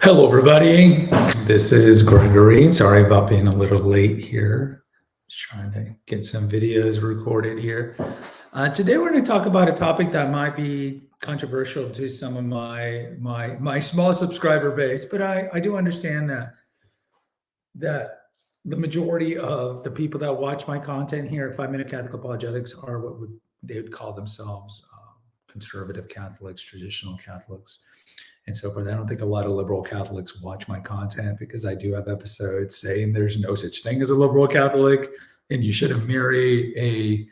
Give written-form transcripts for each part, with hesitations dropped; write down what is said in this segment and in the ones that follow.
Hello, everybody. This is Gregory. Sorry about being a little late here. Just trying to get some videos recorded here. Today, we're going to talk about a topic that might be controversial to some of my small subscriber base, but I do understand that the majority of the people that watch my content here at 5 Minute Catholic Apologetics are they would call themselves conservative Catholics, traditional Catholics, and so forth. I don't think a lot of liberal Catholics watch my content because I do have episodes saying there's no such thing as a liberal Catholic, and you shouldn't marry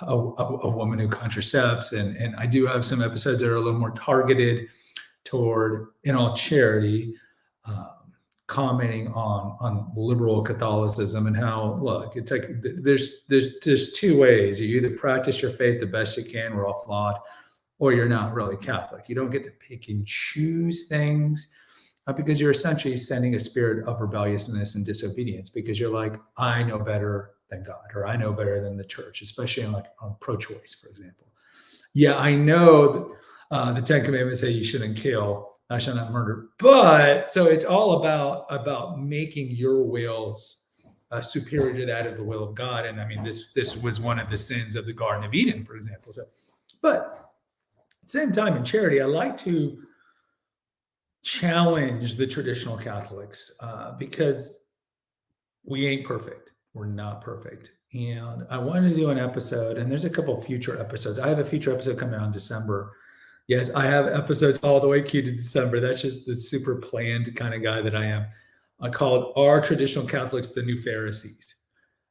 a woman who contracepts. And I do have some episodes that are a little more targeted toward, in all charity, commenting on liberal Catholicism and how, look, it's like there's two ways. You either practice your faith the best you can, we're all flawed, or you're not really Catholic. You don't get to pick and choose things because you're essentially sending a spirit of rebelliousness and disobedience because you're like, I know better than God, or I know better than the church, especially on pro-choice, for example. Yeah, I know the Ten Commandments say you shouldn't kill, I shall not murder. But so it's all about making your wills superior to that of the will of God. And I mean, this was one of the sins of the Garden of Eden, for example. So, but at the same time, in charity, I like to challenge the traditional Catholics because we ain't perfect. We're not perfect. And I wanted to do an episode, and there's a couple of future episodes. I have a future episode coming out in December. Yes, I have episodes all the way queued to December. That's just the super planned kind of guy that I am. I called Are Traditional Catholics the New Pharisees?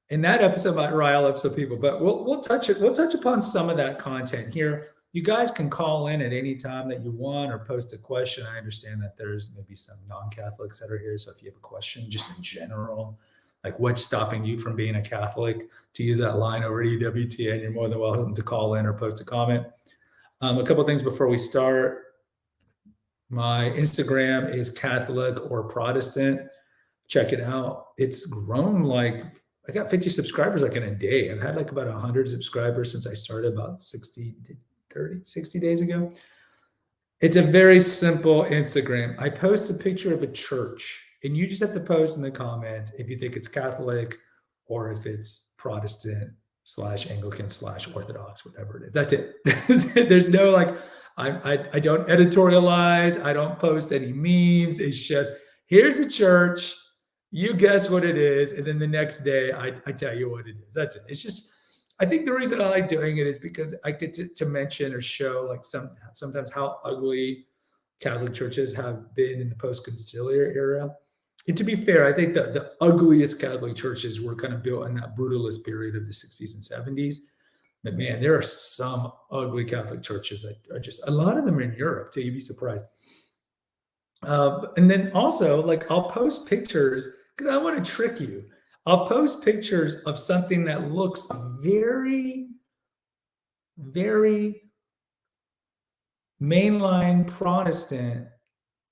And that episode might rile up some people, but we'll touch upon some of that content here. You guys can call in at any time that you want or post a question. I understand that there's maybe some non-Catholics that are here. So if you have a question, just in general, like what's stopping you from being a Catholic, to use that line over at EWTN, you're more than welcome to call in or post a comment. A couple of things before we start. My Instagram is Catholic or Protestant. Check it out. It's grown I got 50 subscribers in a day. I've had about 100 subscribers since I started about 60 days ago. It's a very simple Instagram. I post a picture of a church, and you just have to post in the comments if you think it's Catholic or if it's Protestant / Anglican / Orthodox, whatever it is. That's it. There's no I don't editorialize. I don't post any memes. It's just, here's a church. You guess what it is. And then the next day I tell you what it is. That's it. It's just, I think the reason I like doing it is because I get to mention or show sometimes how ugly Catholic churches have been in the post-conciliar era. And to be fair, I think that the ugliest Catholic churches were kind of built in that brutalist period of the 60s and 70s. But man, there are some ugly Catholic churches that are just, a lot of them are in Europe too, you'd be surprised. And then also, I'll post pictures because I want to trick you. I'll post pictures of something that looks very, very mainline Protestant,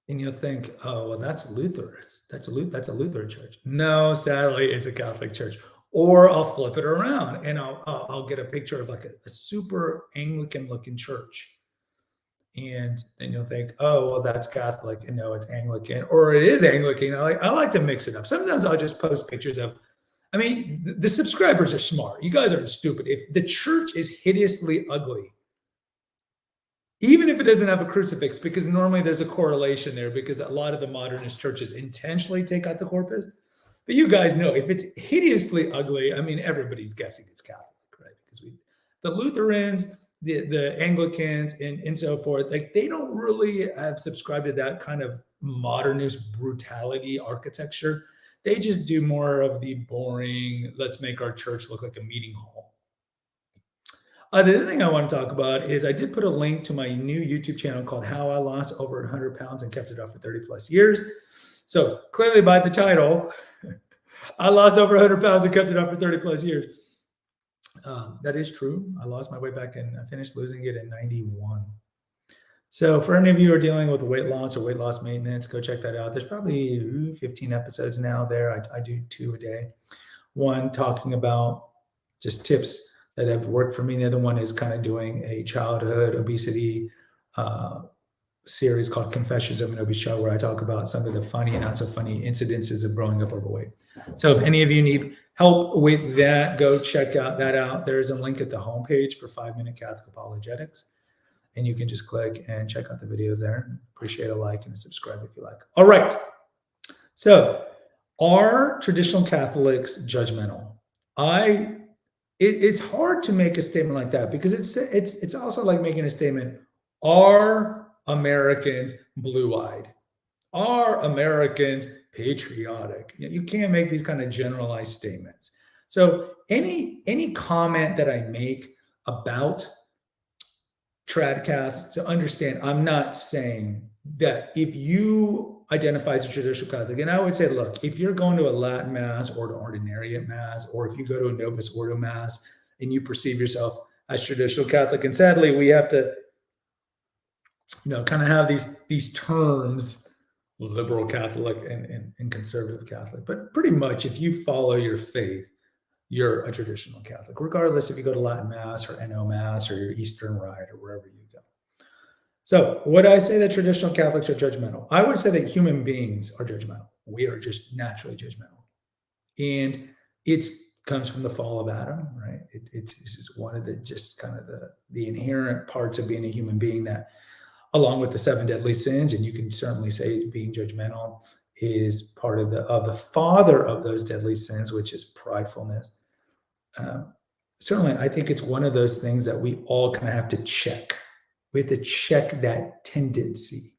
and you'll think, oh, well, that's Lutheran. That's a Lutheran church. No, sadly, it's a Catholic church. Or I'll flip it around and I'll get a picture of a super Anglican-looking church. And then you'll think, oh, well, that's Catholic, and no, it's Anglican, or it is Anglican. I like to mix it up. Sometimes I'll just post pictures of, the subscribers are smart. You guys aren't stupid. If the church is hideously ugly, even if it doesn't have a crucifix, because normally there's a correlation there because a lot of the modernist churches intentionally take out the corpus. But you guys know if it's hideously ugly, everybody's guessing it's Catholic, right? Because the Lutherans, the Anglicans and so forth, they don't really have subscribed to that kind of modernist brutality architecture. They just do more of the boring, let's make our church look like a meeting hall. The other thing I want to talk about is I did put a link to my new YouTube channel called How I Lost Over 100 Pounds and Kept It Off for 30 plus years. So clearly by the title, I lost over 100 pounds and kept it off for 30 plus years. That is true. I lost my weight back and I finished losing it in 91. So for any of you who are dealing with weight loss or weight loss maintenance, go check that out. There's probably 15 episodes now there. I do 2 a day. One talking about just tips that have worked for me. The other one is kind of doing a childhood obesity series called Confessions of an Obese Child, where I talk about some of the funny and not so funny incidences of growing up overweight. So if any of you need help with that, go check that out. There's a link at the homepage for 5-Minute Catholic Apologetics. And you can just click and check out the videos there. Appreciate a like and a subscribe if you like. All right. So are traditional Catholics judgmental? It's hard to make a statement like that because it's also like making a statement, are Americans blue-eyed? Are Americans patriotic? You can't make these kind of generalized statements. So any comment that I make about tradcaths, to understand, I'm not saying that if you identify as a traditional Catholic, and I would say, look, if you're going to a Latin Mass or to Ordinariate Mass, or if you go to a Novus Ordo Mass and you perceive yourself as traditional Catholic, and sadly, we have to, kind of have these terms, liberal Catholic and conservative Catholic, but pretty much if you follow your faith, you're a traditional Catholic, regardless if you go to Latin Mass or NO Mass or your Eastern Rite or wherever you go. So would I say that traditional Catholics are judgmental? I would say that human beings are judgmental. We are just naturally judgmental. And it comes from the fall of Adam, right? It's just one of the just kind of the inherent parts of being a human being that, along with the 7 deadly sins, and you can certainly say being judgmental is part of the father of those deadly sins, which is pridefulness. Certainly, I think it's one of those things that we all kind of have to check. We have to check that tendency.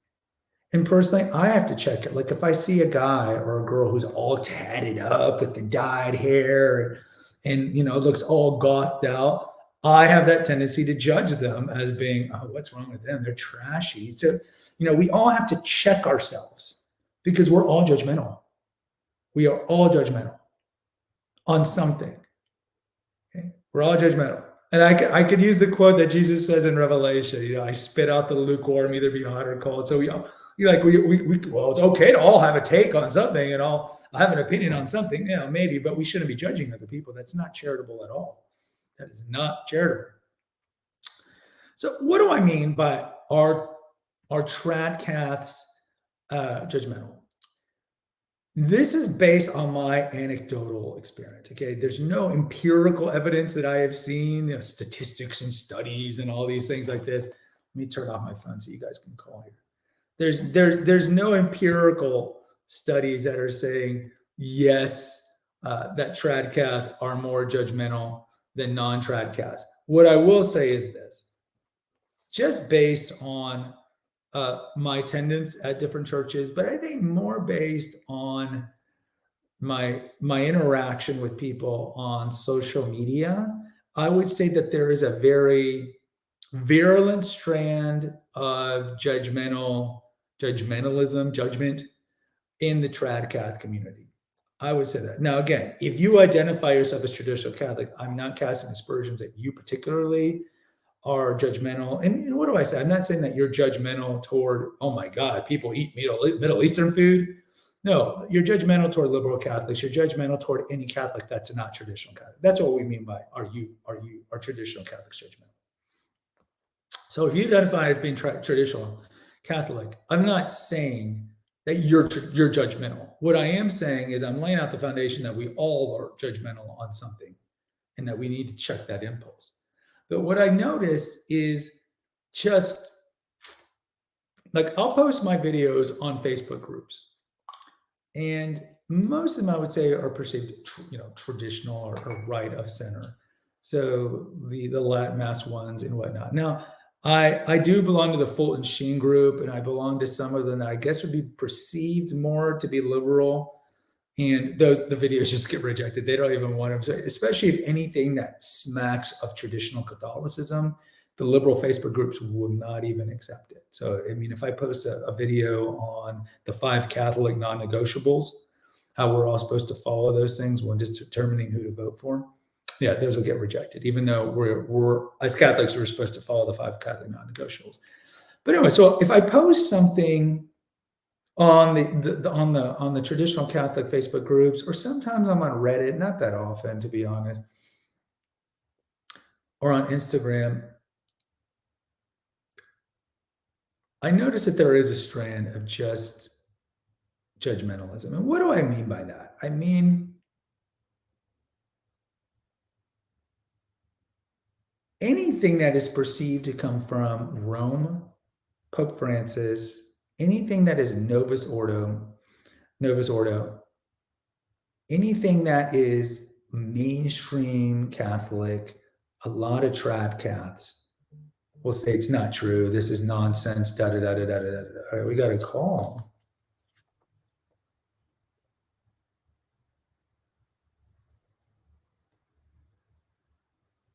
And personally, I have to check it. Like if I see a guy or a girl who's all tatted up with the dyed hair and looks all gothed out, I have that tendency to judge them as being, oh, what's wrong with them? They're trashy. So, we all have to check ourselves because we're all judgmental. We are all judgmental on something. Okay? We're all judgmental. And I could use the quote that Jesus says in Revelation, I spit out the lukewarm, either be hot or cold. So well, it's okay to all have a take on something and all have an opinion on something, maybe, but we shouldn't be judging other people. That's not charitable at all. That is not charitable. So what do I mean by are tradcaths judgmental? This is based on my anecdotal experience. Okay, there's no empirical evidence that I have seen, statistics and studies and all these things like this. Let me turn off my phone so you guys can call here. There's no empirical studies that are saying yes, that tradcaths are more judgmental than non-tradcaths. What I will say is this: just based on my attendance at different churches, but I think more based on my interaction with people on social media, I would say that there is a very virulent strand of judgmentalism, judgment in the tradcath community. I would say that. Now, again, if you identify yourself as traditional Catholic, I'm not casting aspersions at you particularly are judgmental. And what do I say? I'm not saying that you're judgmental toward, oh my God, people eat Middle Eastern food. No, you're judgmental toward liberal Catholics. You're judgmental toward any Catholic that's not traditional Catholic. That's what we mean by are traditional Catholics judgmental? So if you identify as being traditional Catholic, I'm not saying that you're judgmental. What I am saying is I'm laying out the foundation that we all are judgmental on something and that we need to check that impulse. But what I noticed is just like I'll post my videos on Facebook groups, and most of them I would say are perceived, traditional or right of center. So the Latin Mass ones and whatnot. Now, I do belong to the Fulton Sheen group, and I belong to some of them that I guess would be perceived more to be liberal. And the videos just get rejected. They don't even want them. So especially if anything that smacks of traditional Catholicism, the liberal Facebook groups will not even accept it. So, I mean, if I post a video on the 5 Catholic non-negotiables, how we're all supposed to follow those things when just determining who to vote for, yeah, those will get rejected, even though we're as Catholics, we're supposed to follow the 5 Catholic non-negotiables. But anyway, so if I post something on the traditional Catholic Facebook groups, or sometimes I'm on Reddit, not that often, to be honest, or on Instagram, I notice that there is a strand of just judgmentalism. And what do I mean by that? I mean, anything that is perceived to come from Rome, Pope Francis, anything that is Novus Ordo, anything that is mainstream Catholic, a lot of trad Caths will say it's not true. This is nonsense. Da da da da da da da. All right, we got a call.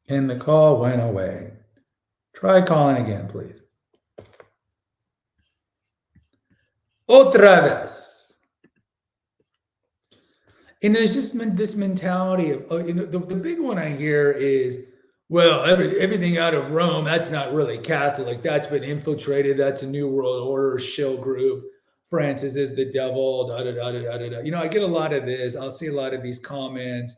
And the call went away. Try calling again, please. Otra vez. And there's just this mentality of, the big one I hear is, well, everything out of Rome, that's not really Catholic. That's been infiltrated. That's a New World Order shill group. Francis is the devil. Da da da da da da. I get a lot of this. I'll see a lot of these comments,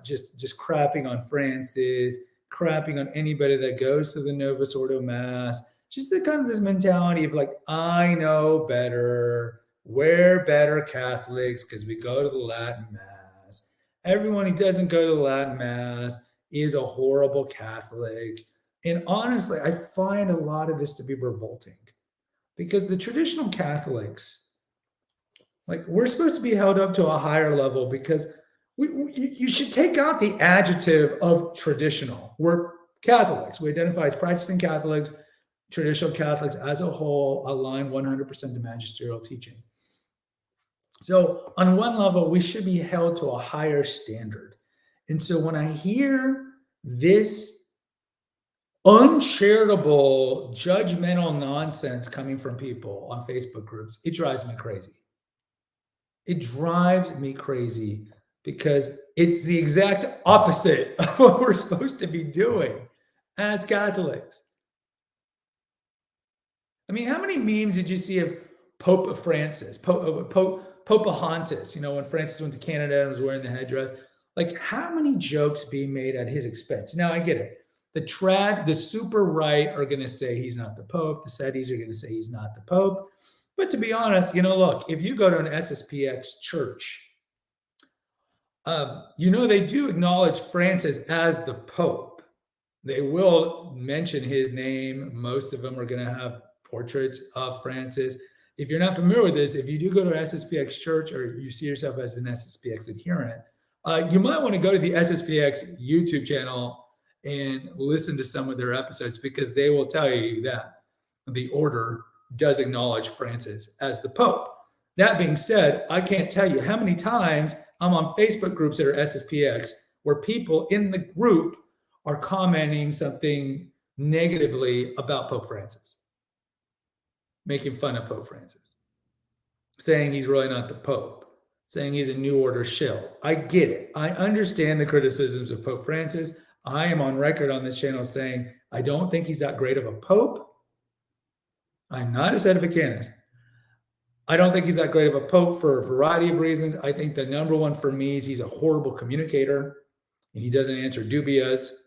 just crapping on Francis, crapping on anybody that goes to the Novus Ordo Mass. Just the kind of this mentality of like, I know better. We're better Catholics because we go to the Latin Mass. Everyone who doesn't go to the Latin Mass is a horrible Catholic. And honestly, I find a lot of this to be revolting because the traditional Catholics, like, we're supposed to be held up to a higher level because you should take out the adjective of traditional. We're Catholics. We identify as practicing Catholics. Traditional Catholics as a whole align 100% to magisterial teaching. So on one level, we should be held to a higher standard. And so when I hear this uncharitable, judgmental nonsense coming from people on Facebook groups, it drives me crazy. It drives me crazy because it's the exact opposite of what we're supposed to be doing as Catholics. I mean, how many memes did you see of Pope Francis, Pocahontas, when Francis went to Canada and was wearing the headdress? Like, how many jokes being made at his expense? Now, I get it. The super right are going to say he's not the Pope. The Sedis are going to say he's not the Pope. But to be honest, look, if you go to an SSPX church, they do acknowledge Francis as the Pope. They will mention his name. Most of them are going to have portraits of Francis. If you're not familiar with this, if you do go to SSPX church or you see yourself as an SSPX adherent, you might want to go to the SSPX YouTube channel and listen to some of their episodes because they will tell you that the order does acknowledge Francis as the Pope. That being said, I can't tell you how many times I'm on Facebook groups that are SSPX where people in the group are commenting something negatively about Pope Francis, making fun of Pope Francis, saying he's really not the Pope, saying he's a New Order shill. I get it. I understand the criticisms of Pope Francis. I am on record on this channel saying I don't think he's that great of a Pope. I'm not a sedevacanist. I don't think he's that great of a Pope for a variety of reasons. I think the number one for me is he's a horrible communicator and he doesn't answer dubias.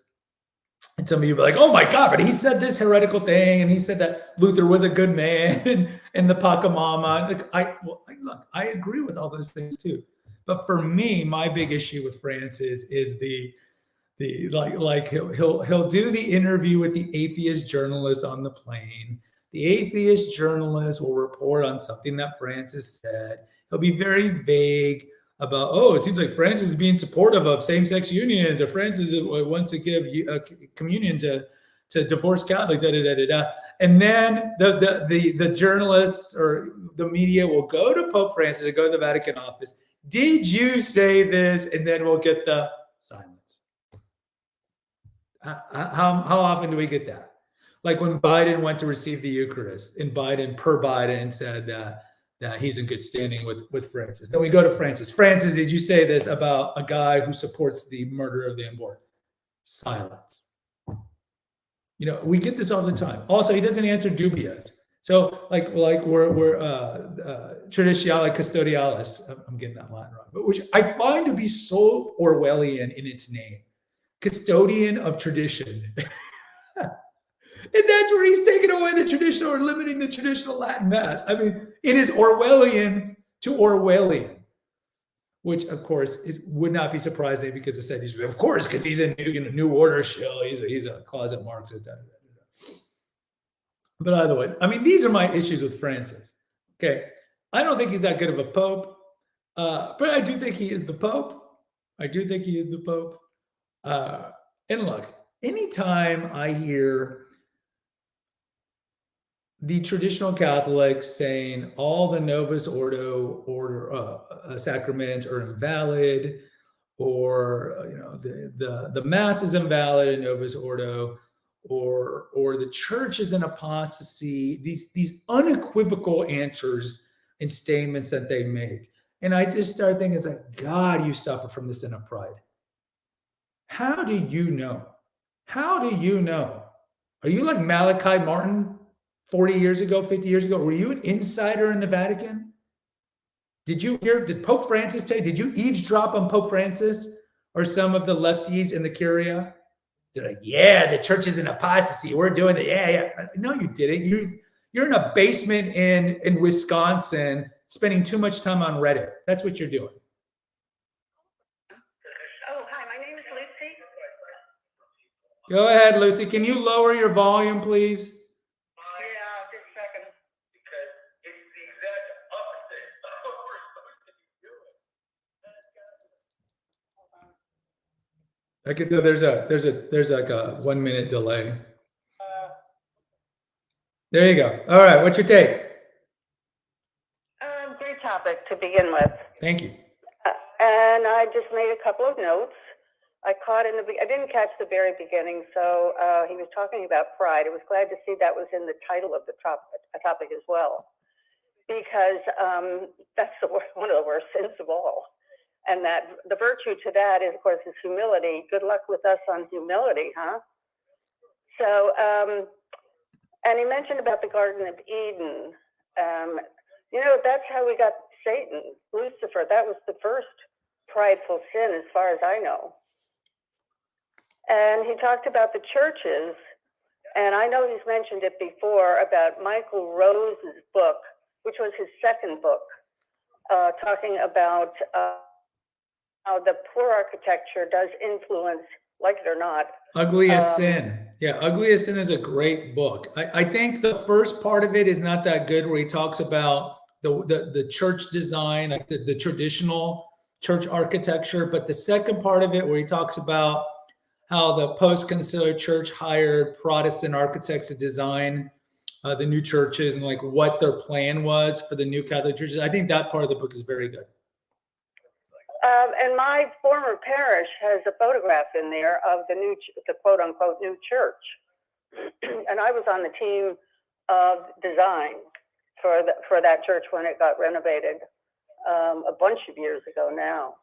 And some of you be like, oh my God, but he said this heretical thing. And he said that Luther was a good man and the Pachamama. Look, I agree with all those things too. But for me, my big issue with Francis is he'll do the interview with the atheist journalist on the plane. The atheist journalist will report on something that Francis said. He'll be very vague about, it seems like Francis is being supportive of same-sex unions, or Francis wants to give communion to divorced Catholics, da, da, da, da, da. And then the journalists or the media will go to Pope Francis or go to the Vatican office. Did you say this? And then we'll get the silence. How often do we get that? Like when Biden went to receive the Eucharist, and Biden said that he's in good standing with Francis. Then we go to Francis. Francis, did you say this about a guy who supports the murder of the unborn? Silence. We get this all the time. Also, he doesn't answer dubias. So like we're traditionale custodialis. I'm getting that Latin wrong, but which I find to be so Orwellian in its name. Custodian of tradition. And that's where he's taking away the traditional or limiting the traditional Latin Mass. I mean, it is Orwellian to Orwellian, which of course would not be surprising because it said he's, of course, because he's a new order shill. He's a closet Marxist. But either way, I mean, these are my issues with Francis. Okay. I don't think he's that good of a pope, but I do think he is the pope. And look, anytime I hear the traditional Catholics saying all the Novus Ordo sacraments are invalid, or the Mass is invalid in Novus Ordo, or the Church is in apostasy. These unequivocal answers and statements that they make, and I just start thinking, it's like, God, you suffer from the sin of pride. How do you know? How do you know? Are you like Malachi Martin 40 years ago, 50 years ago? Were you an insider in the Vatican? Did Pope Francis tell you, did you eavesdrop on Pope Francis or some of the lefties in the Curia? They're like, yeah, the church is in apostasy. We're doing it. Yeah. No, you didn't. You're in a basement in Wisconsin spending too much time on Reddit. That's what you're doing. Oh, hi, my name is Lucy. Go ahead, Lucy. Can you lower your volume, please? Yeah, just a second. Because it's the exact opposite of what we're supposed to be doing. Okay, so there's like a 1 minute delay. There you go. All right, what's your take? Great topic to begin with. Thank you. And I just made a couple of notes. I didn't catch the very beginning, so he was talking about pride. I was glad to see that was in the title of the topic as well, because that's one of the worst sins of all. And that the virtue to that is, of course, is humility. Good luck with us on humility, huh? So, and he mentioned about the Garden of Eden. That's how we got Satan, Lucifer. That was the first prideful sin, as far as I know. And he talked about the churches, and I know he's mentioned it before, about Michael Rose's book, which was his second book, talking about how the poor architecture does influence, like it or not. Ugliest Sin. Yeah, Ugliest Sin is a great book. I think the first part of it is not that good, where he talks about the church design, like the traditional church architecture. But the second part of it, where he talks about how the post-conciliar church hired Protestant architects to design the new churches and like what their plan was for the new Catholic churches. I think that part of the book is very good. And my former parish has a photograph in there of the quote unquote new church. And I was on the team of design for that church when it got renovated a bunch of years ago now.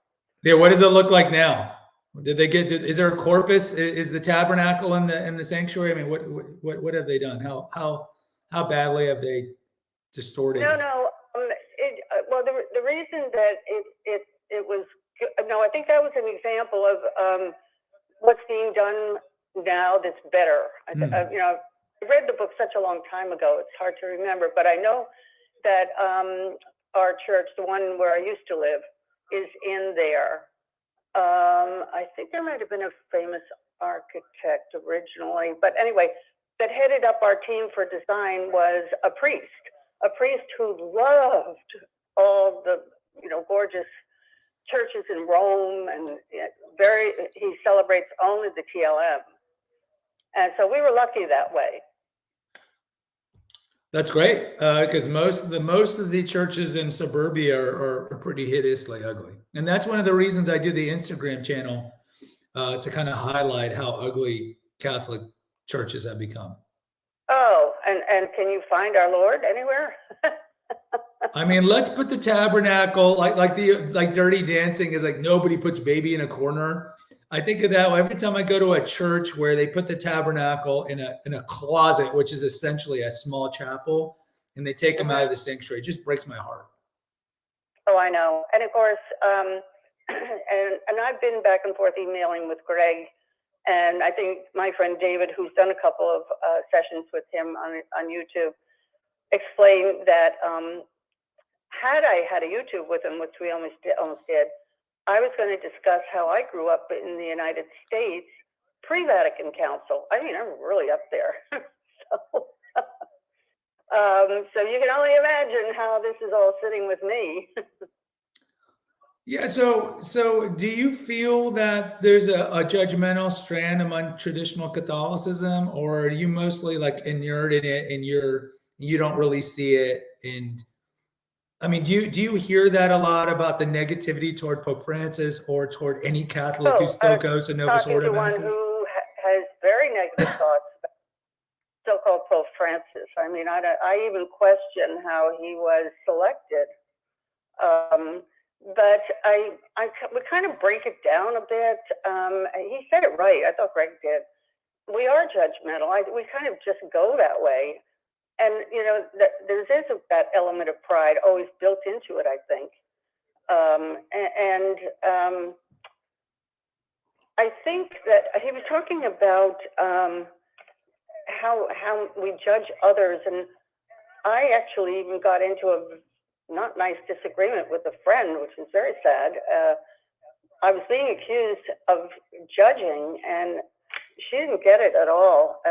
Yeah, what does it look like now? Did they is there a corpus? Is the tabernacle in the sanctuary? I mean, what have they done? How badly have they distorted? No. Well, the reason that it was no, I think that was an example of what's being done now that's better. I read the book such a long time ago; it's hard to remember. But I know that our church, the one where I used to live, is in there. I think there might have been a famous architect originally, but anyway, that headed up our team for design was a priest who loved all the gorgeous churches in Rome, and he celebrates only the TLM, and so we were lucky that way. That's great, because most of the churches in suburbia are pretty hideously ugly, and that's one of the reasons I do the Instagram channel, to kind of highlight how ugly Catholic churches have become. Oh, and can you find our Lord anywhere? I mean, let's put the tabernacle like Dirty Dancing is like nobody puts baby in a corner. I think of that every time I go to a church where they put the tabernacle in a closet, which is essentially a small chapel, and they take them out of the sanctuary. It just breaks my heart. Oh, I know. And of course, and I've been back and forth emailing with Greg And I think my friend David, who's done a couple of sessions with him on YouTube, explained that had I had a YouTube with him, which we almost did, I was going to discuss how I grew up in the United States pre-Vatican Council. I mean, I'm really up there. So you can only imagine how this is all sitting with me. Yeah. So do you feel that there's a judgmental strand among traditional Catholicism, or are you mostly like inured in it and you don't really see it? And I mean, do you hear that a lot about the negativity toward Pope Francis or toward any Catholic who still goes to Novus Ordo talking to one masses? who has very negative thoughts about so-called Pope Francis. I mean, I even question how he was selected. But I would kind of break it down a bit. He said it right. I thought Greg did. We are judgmental. We kind of just go that way. And, you know, there is that element of pride always built into it, I think. I think that he was talking about how we judge others. And I actually even got into a not nice disagreement with a friend, which is very sad. I was being accused of judging, and she didn't get it at all.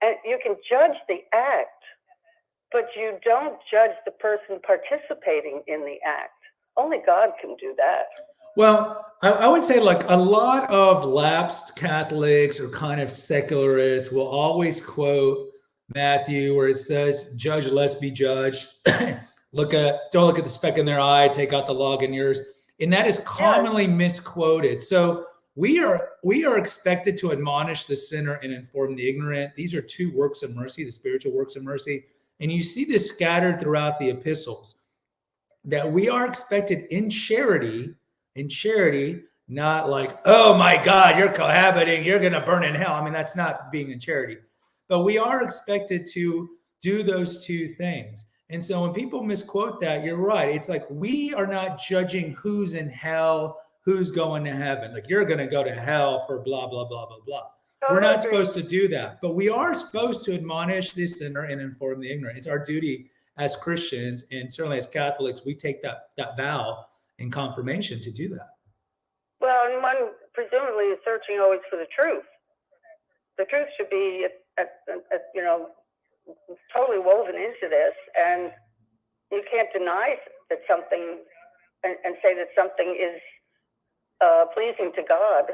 And you can judge the act, but you don't judge the person participating in the act. Only God can do that. Well, I would say like a lot of lapsed Catholics or kind of secularists will always quote Matthew where it says, "Judge lest be judged." Don't look at the speck in their eye, take out the log in yours. And that is commonly misquoted. So we are expected to admonish the sinner and inform the ignorant. These are two works of mercy, the spiritual works of mercy. And you see this scattered throughout the epistles, that we are expected in charity, not like, oh my God, you're cohabiting, you're going to burn in hell. I mean, that's not being in charity. But we are expected to do those two things. And so when people misquote that, you're right. It's like we are not judging who's in hell, who's going to heaven. Like you're going to go to hell for blah, blah, blah, blah, blah. We're not supposed to do that. But we are supposed to admonish the sinner and inform the ignorant. It's our duty as Christians, and certainly as Catholics, we take that vow in confirmation to do that. Well, and one presumably is searching always for the truth. The truth should be, you know, totally woven into this, and you can't deny that something and say that something is pleasing to God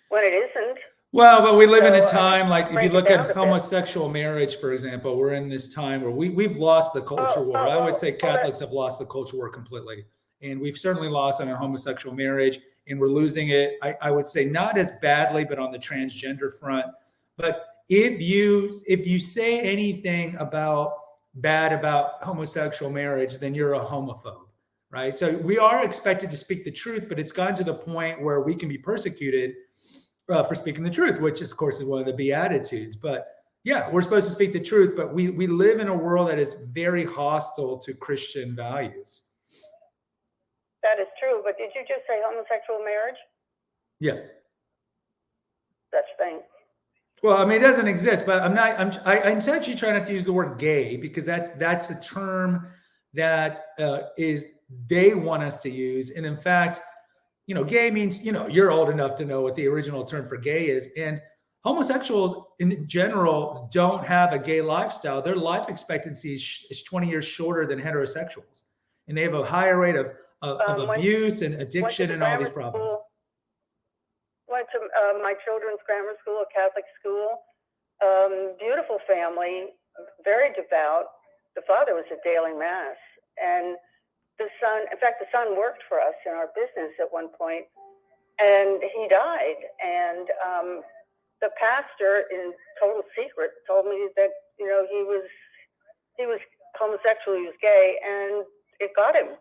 when it isn't. Well, but we live in a time, like if you look at homosexual marriage, for example, we're in this time where we've lost the culture war. I would say Catholics have lost the culture war completely. And we've certainly lost on our homosexual marriage, and we're losing it, I would say not as badly, but on the transgender front. But if you say anything bad about homosexual marriage, then you're a homophobe, right? So we are expected to speak the truth, but it's gotten to the point where we can be persecuted for speaking the truth, which of course is one of the Beatitudes. But yeah, we're supposed to speak the truth, but we live in a world that is very hostile to Christian values. That is true, but did you just say homosexual marriage? Yes. Such thing. Well, I mean, it doesn't exist, but I'm actually trying not to use the word gay, because that's a term that they want us to use. And in fact, you know, gay means, you know, you're old enough to know what the original term for gay is. And homosexuals in general don't have a gay lifestyle. Their life expectancy is 20 years shorter than heterosexuals. And they have a higher rate of abuse and addiction and all these problems. Went to my children's grammar school, a Catholic school. Beautiful family, very devout. The father was at daily mass, and the son, in fact, the son worked for us in our business at one point, and he died. And the pastor, in total secret, told me that, you know, he was homosexual, he was gay, and it got him.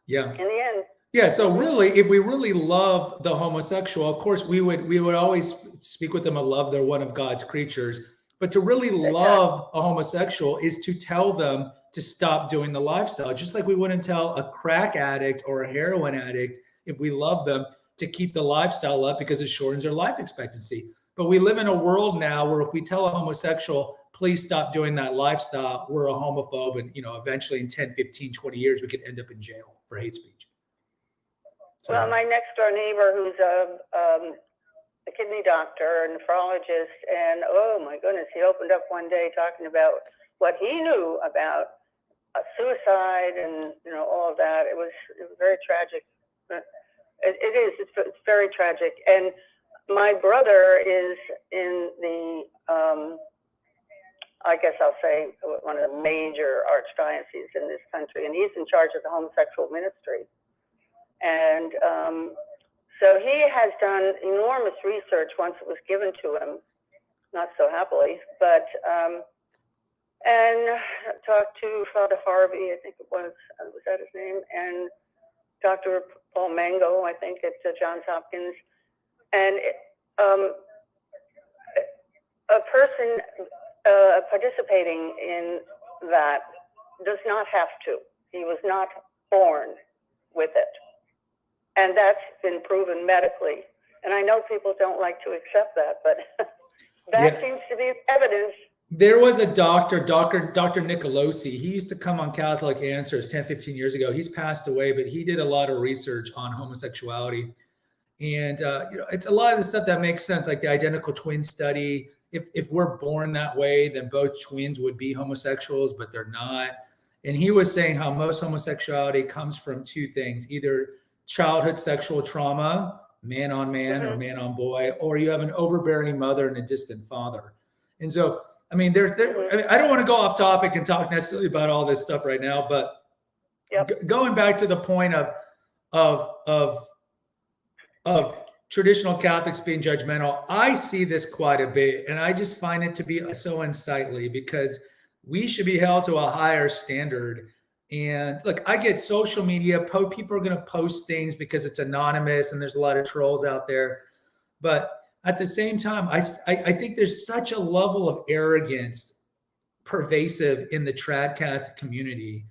Yeah. In the end. Yeah. So really, if we really love the homosexual, of course, we would always speak with them of love. They're one of God's creatures. But to really love a homosexual is to tell them to stop doing the lifestyle, just like we wouldn't tell a crack addict or a heroin addict, if we love them, to keep the lifestyle up because it shortens their life expectancy. But we live in a world now where if we tell a homosexual, please stop doing that lifestyle, we're a homophobe. And, eventually in 10, 15, 20 years, we could end up in jail for hate speech. So, well, my next door neighbor, who's a kidney doctor, a nephrologist, and oh my goodness, he opened up one day talking about what he knew about suicide and all of that. It was very tragic. It's very tragic. And my brother is in the I guess I'll say one of the major archdioceses in this country, and he's in charge of the homosexual ministry. And so he has done enormous research once it was given to him, not so happily, but and talked to Father Harvey, I think was that his name, and Dr. Paul Mango, I think at Johns Hopkins, and a person participating in that does not have to. He was not born with it. And that's been proven medically. And I know people don't like to accept that, but that seems to be evidence. There was a Dr. Nicolosi. He used to come on Catholic Answers 10, 15 years ago. He's passed away, but he did a lot of research on homosexuality. And it's a lot of the stuff that makes sense, like the identical twin study. If we're born that way, then both twins would be homosexuals, but they're not. And he was saying how most homosexuality comes from two things: either childhood sexual trauma, man on man or man on boy, or you have an overbearing mother and a distant father. And so, I mean, I don't want to go off topic and talk necessarily about all this stuff right now, but going back to the point of traditional Catholics being judgmental, I see this quite a bit, and I just find it to be so unsightly because we should be held to a higher standard. And look, I get social media, people are going to post things because it's anonymous and there's a lot of trolls out there. But at the same time, I think there's such a level of arrogance pervasive in the trad Catholic community.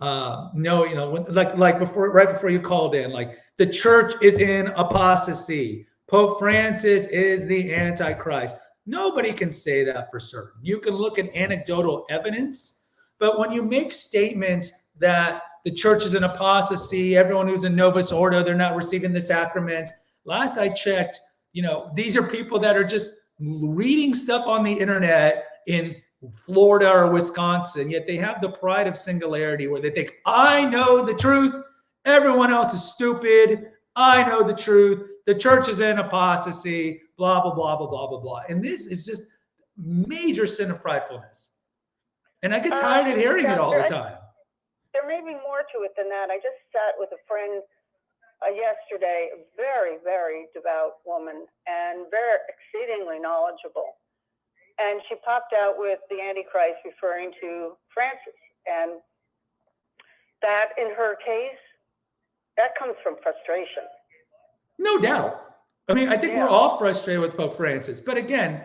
Right before you called in, like the church is in apostasy. Pope Francis is the Antichrist. Nobody can say that for certain. You can look at anecdotal evidence, but when you make statements that the church is in apostasy, everyone who's in Novus Ordo, they're not receiving the sacraments. Last I checked, these are people that are just reading stuff on the internet in Florida or Wisconsin, yet they have the pride of singularity where they think, I know the truth. Everyone else is stupid. I know the truth. The church is in apostasy, blah, blah, blah, blah, blah, blah, blah. And this is just major sin of pridefulness. And I get tired of hearing it all the time. There may be more to it than that. I just sat with a friend yesterday, a very, very devout woman and very exceedingly knowledgeable. And she popped out with the Antichrist referring to Francis. And that, in her case, that comes from frustration. No doubt. I mean, I think we're all frustrated with Pope Francis. But again,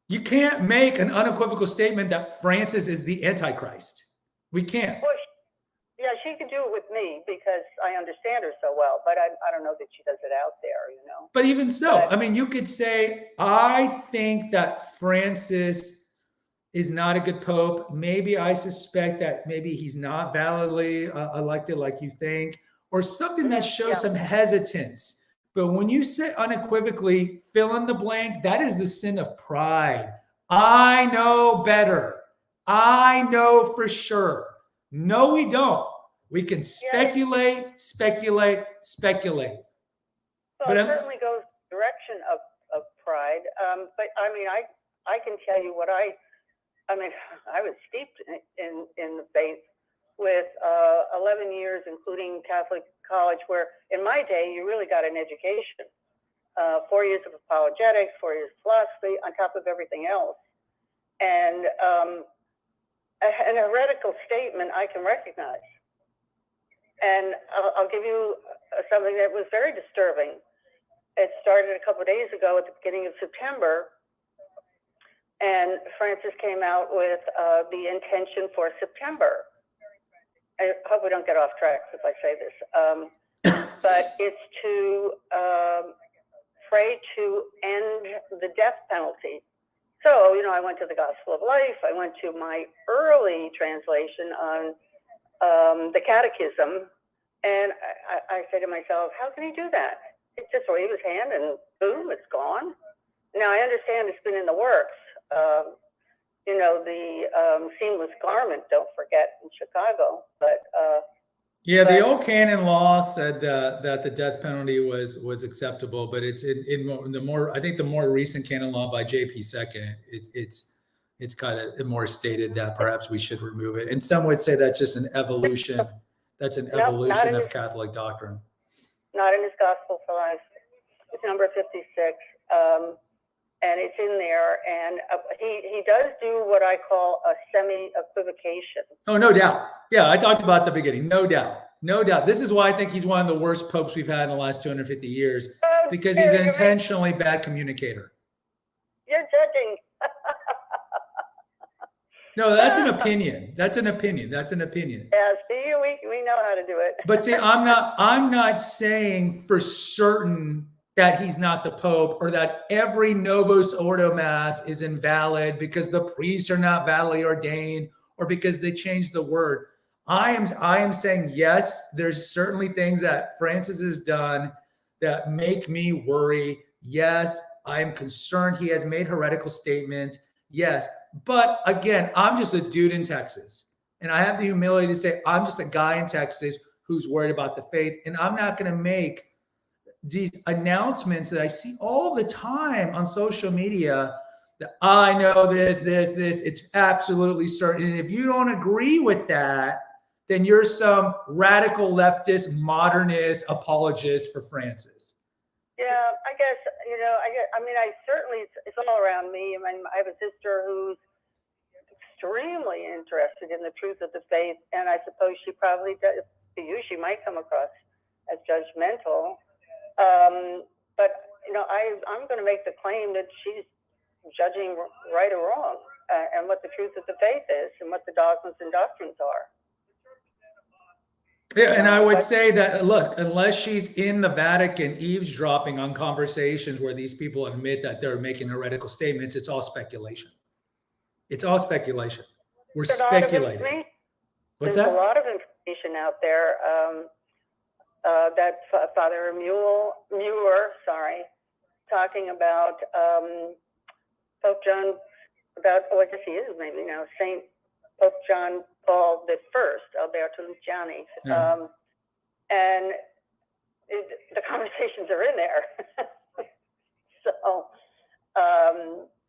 you can't make an unequivocal statement that Francis is the Antichrist. We can't. Well, she can do it with me because I understand her so well, but I don't know that she does it out there, But even so, I mean, you could say, I think that Francis is not a good pope. Maybe I suspect that maybe he's not validly elected like you think, or something that shows some hesitance. But when you say unequivocally, fill in the blank, that is the sin of pride. I know better. I know for sure. No, we don't. We can speculate. So it certainly goes the direction of pride. But I mean, I can tell you what I was steeped in the faith with 11 years, including Catholic college, where in my day, you really got an education. 4 years of apologetics, 4 years of philosophy, on top of everything else. And an heretical statement I can recognize. And I'll give you something that was very disturbing. It started a couple of days ago at the beginning of September. And Francis came out with the intention for September. I hope we don't get off track if I say this. but it's to pray to end the death penalty. So, I went to the Gospel of Life. I went to my early translation on the Catechism, and I say to myself, how can he do that? He just wave his hand and boom, it's gone. Now, I understand it's been in the works. The seamless garment, don't forget, in Chicago, but yeah, the old canon law said that the death penalty was acceptable, but it's in the more, I think the more recent canon law by J.P. Second, it's kind of more stated that perhaps we should remove it. And some would say that's just an evolution. That's an evolution of Catholic doctrine. Not in his Gospel for Life. It's number 56. And it's in there, and he does do what I call a semi-equivocation. Oh, no doubt. Yeah, I talked about the beginning. No doubt. No doubt. This is why I think he's one of the worst popes we've had in the last 250 years, because he's an intentionally bad communicator. You're judging. No, that's an opinion. That's an opinion. That's an opinion. Yeah, see, we know how to do it. But see, I'm not saying for certain that he's not the Pope, or that every Novus Ordo Mass is invalid because the priests are not validly ordained, or because they changed the word. I am saying, yes, there's certainly things that Francis has done that make me worry. Yes, I'm concerned he has made heretical statements. Yes, but again, I'm just a dude in Texas, and I have the humility to say I'm just a guy in Texas who's worried about the faith, and I'm not going to make these announcements that I see all the time on social media that I know this, it's absolutely certain. And if you don't agree with that, then you're some radical leftist, modernist apologist for Francis. Yeah, I guess, I certainly, it's all around me. I mean, I have a sister who's extremely interested in the truth of the faith, and I suppose she probably does, to you, she might come across as judgmental. But I'm going to make the claim that she's judging right or wrong, and what the truth of the faith is, and what the dogmas and doctrines are. Yeah, and I would say that, look, unless she's in the Vatican eavesdropping on conversations where these people admit that they're making heretical statements, it's all speculation. It's all speculation. We're speculating. What's that? There's a lot of information out there. That Father Muir, talking about Pope John, I guess he is maybe now, Saint Pope John Paul I, Alberto Luciani. Yeah. And the conversations are in there. So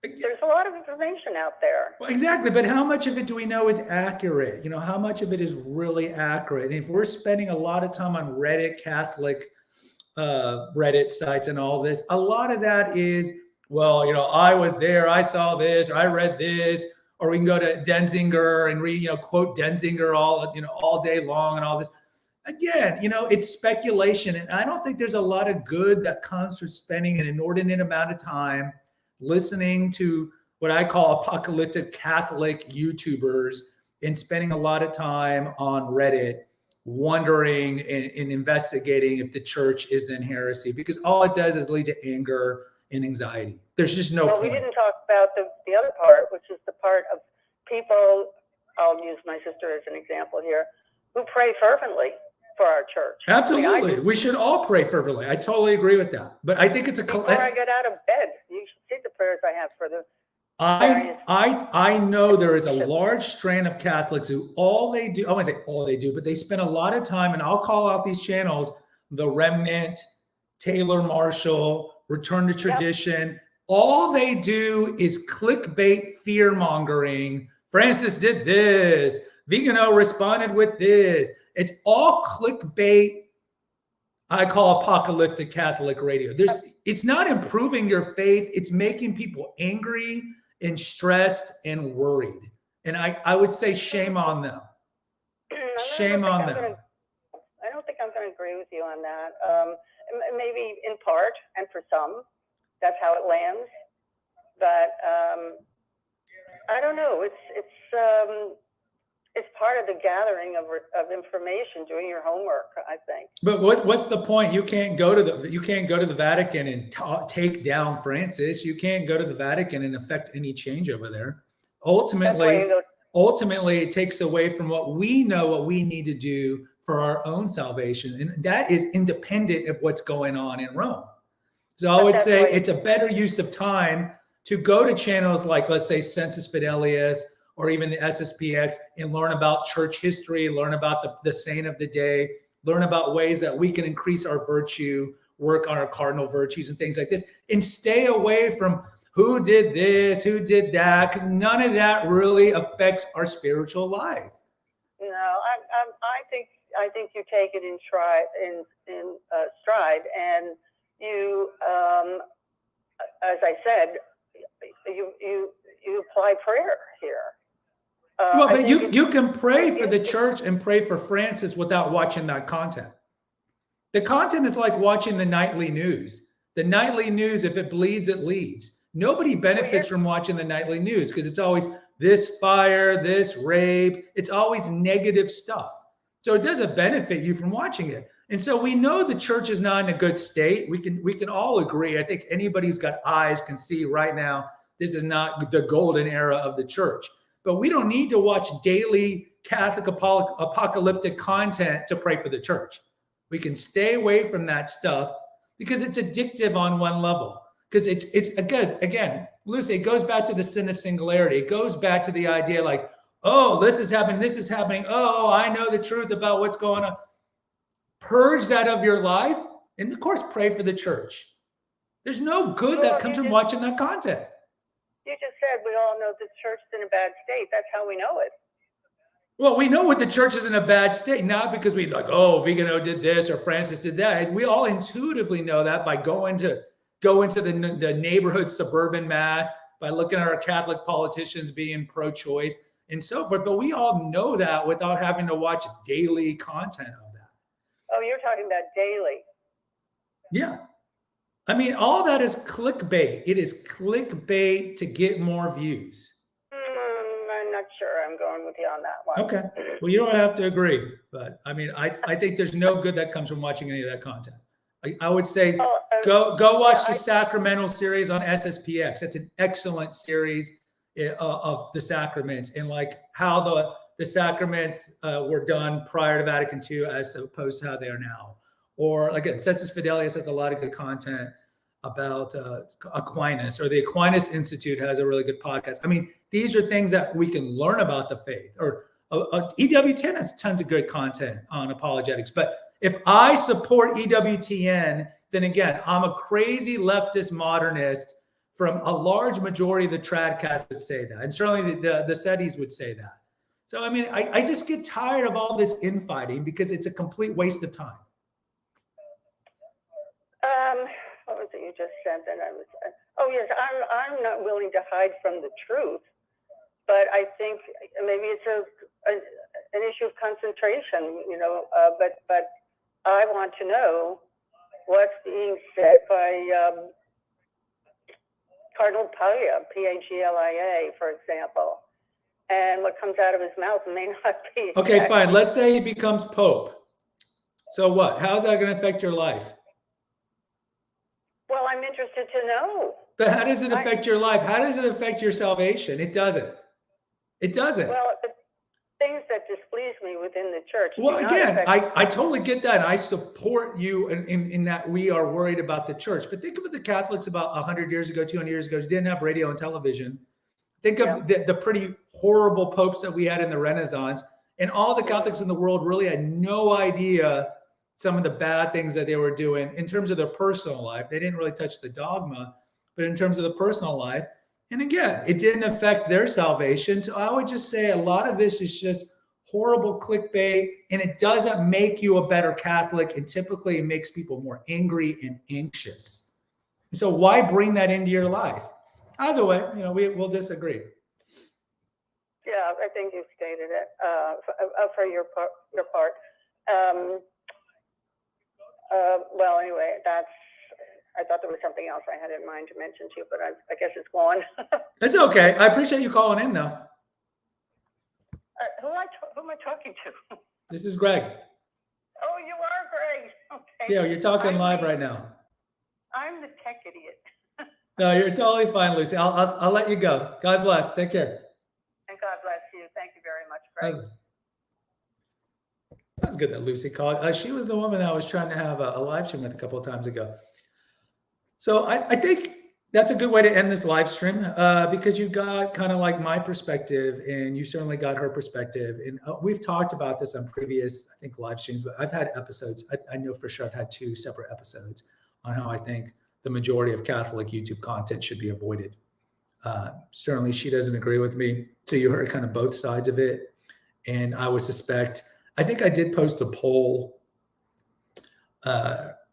there's a lot of information out there. Well, exactly, but how much of it do we know is accurate? How much of it is really accurate? And if we're spending a lot of time on Reddit, Catholic Reddit sites and all this, a lot of that is, well, I was there, I saw this, or I read this, or we can go to Denzinger and read, quote Denzinger all day long and all this. Again, it's speculation, and I don't think there's a lot of good that comes from spending an inordinate amount of time listening to what I call apocalyptic Catholic YouTubers, and spending a lot of time on Reddit wondering and investigating if the church is in heresy, because all it does is lead to anger and anxiety. There's just no point. We didn't talk about the other part, which is the part of people, I'll use my sister as an example here, who pray fervently for our church. Absolutely. We should all pray fervently. I totally agree with that. But I think it's before I get out of bed, you should see the prayers I have for the I know there is a large strand of Catholics who all they do, I won't say all they do, but they spend a lot of time, and I'll call out these channels, The Remnant, Taylor Marshall, Return to Tradition. Yep. All they do is clickbait, fear mongering. Francis did this. Vigano responded with this. It's all clickbait. I call apocalyptic Catholic radio. It's not improving your faith. It's making people angry and stressed and worried. And I would say shame on them. Shame on them. I don't think I'm going to agree with you on that. Maybe in part, and for some, that's how it lands. But I don't know. it's part of the gathering of information, doing your homework, I think. But what's the point? You can't go to the Vatican and take down Francis. You can't go to the Vatican and affect any change over there. Ultimately, it takes away from what we know, what we need to do for our own salvation, and that is independent of what's going on in Rome. So I would say it's a better use of time to go to channels like, let's say, Sensus Fidelius or even the SSPX and learn about church history, learn about the saint of the day, learn about ways that we can increase our virtue, work on our cardinal virtues and things like this, and stay away from who did this, who did that, because none of that really affects our spiritual life. No, I think you take it in stride, and you, as I said, you apply prayer here. Well, but you can pray for the church and pray for Francis without watching that content. The content is like watching the nightly news. The nightly news, if it bleeds, it leads. Nobody benefits from watching the nightly news because it's always this fire, this rape. It's always negative stuff. So it doesn't benefit you from watching it. And so we know the church is not in a good state. We can all agree. I think anybody who's got eyes can see right now this is not the golden era of the church. But we don't need to watch daily Catholic apocalyptic content to pray for the church. We can stay away from that stuff because it's addictive on one level. Because it's again, Lucy, it goes back to the sin of singularity. It goes back to the idea like, oh, this is happening. Oh, I know the truth about what's going on. Purge that of your life. And of course, pray for the church. There's no good that comes from watching that content. You just said we all know the church is in a bad state. That's how we know it. Well, we know what the church is in a bad state, not because we like, oh, Vigano did this or Francis did that. We all intuitively know that by going to the neighborhood suburban mass, by looking at our Catholic politicians being pro-choice and so forth. But we all know that without having to watch daily content of that. Oh, you're talking about daily. Yeah. I mean, all that is clickbait. It is clickbait to get more views. I'm not sure I'm going with you on that one. Okay. Well, you don't have to agree. But I mean, I think there's no good that comes from watching any of that content. I would say go watch the Sacramental series on SSPX. That's an excellent series of the sacraments and like how the sacraments were done prior to Vatican II as opposed to how they are now. Or again, Sensus Fidelius has a lot of good content about Aquinas, or the Aquinas Institute has a really good podcast. I mean, these are things that we can learn about the faith. Or EWTN has tons of good content on apologetics. But if I support EWTN, then again, I'm a crazy leftist modernist from a large majority of the trad cats would say that. And certainly the SETIs would say that. So, I mean, I just get tired of all this infighting because it's a complete waste of time. What was it you just said that I was? Oh yes, I'm not willing to hide from the truth, but I think maybe it's an issue of concentration, you know. But I want to know what's being said by Cardinal Paglia, Paglia, for example, and what comes out of his mouth may not be. Okay, fine. Let's say he becomes Pope. So what? How's that going to affect your life? Well, I'm interested to know. But how does it affect your life? How does it affect your salvation? It doesn't. It doesn't. Well, things that displease me within the church. Well, again, I totally get that. I support you in that we are worried about the church. But think of the Catholics about 100 years ago, 200 years ago, who didn't have radio and television. Think of the pretty horrible popes that we had in the Renaissance. And all the Catholics in the world really had no idea some of the bad things that they were doing in terms of their personal life. They didn't really touch the dogma, but in terms of the personal life. And again, it didn't affect their salvation. So I would just say a lot of this is just horrible clickbait, and it doesn't make you a better Catholic. And typically it makes people more angry and anxious. And so why bring that into your life? Either way, you know, we'll disagree. Yeah, I think you stated it for your part. Well, anyway, I thought there was something else I had in mind to mention to you, but I guess it's gone. It's okay. I appreciate you calling in, though. Who am I talking to? This is Greg. Oh, you are Greg. Okay. Yeah, you're talking live right now. I'm the tech idiot. No, you're totally fine, Lucy. I'll let you go. God bless. Take care. And God bless you. Thank you very much, Greg. That's good that Lucy called. She was the woman that I was trying to have a live stream with a couple of times ago. So I think that's a good way to end this live stream because you got kind of like my perspective and you certainly got her perspective. And we've talked about this on previous, I think, live streams, but I've had episodes. I know for sure I've had 2 separate episodes on how I think the majority of Catholic YouTube content should be avoided. Certainly she doesn't agree with me. So you heard kind of both sides of it. And I would suspect, I think I did post a poll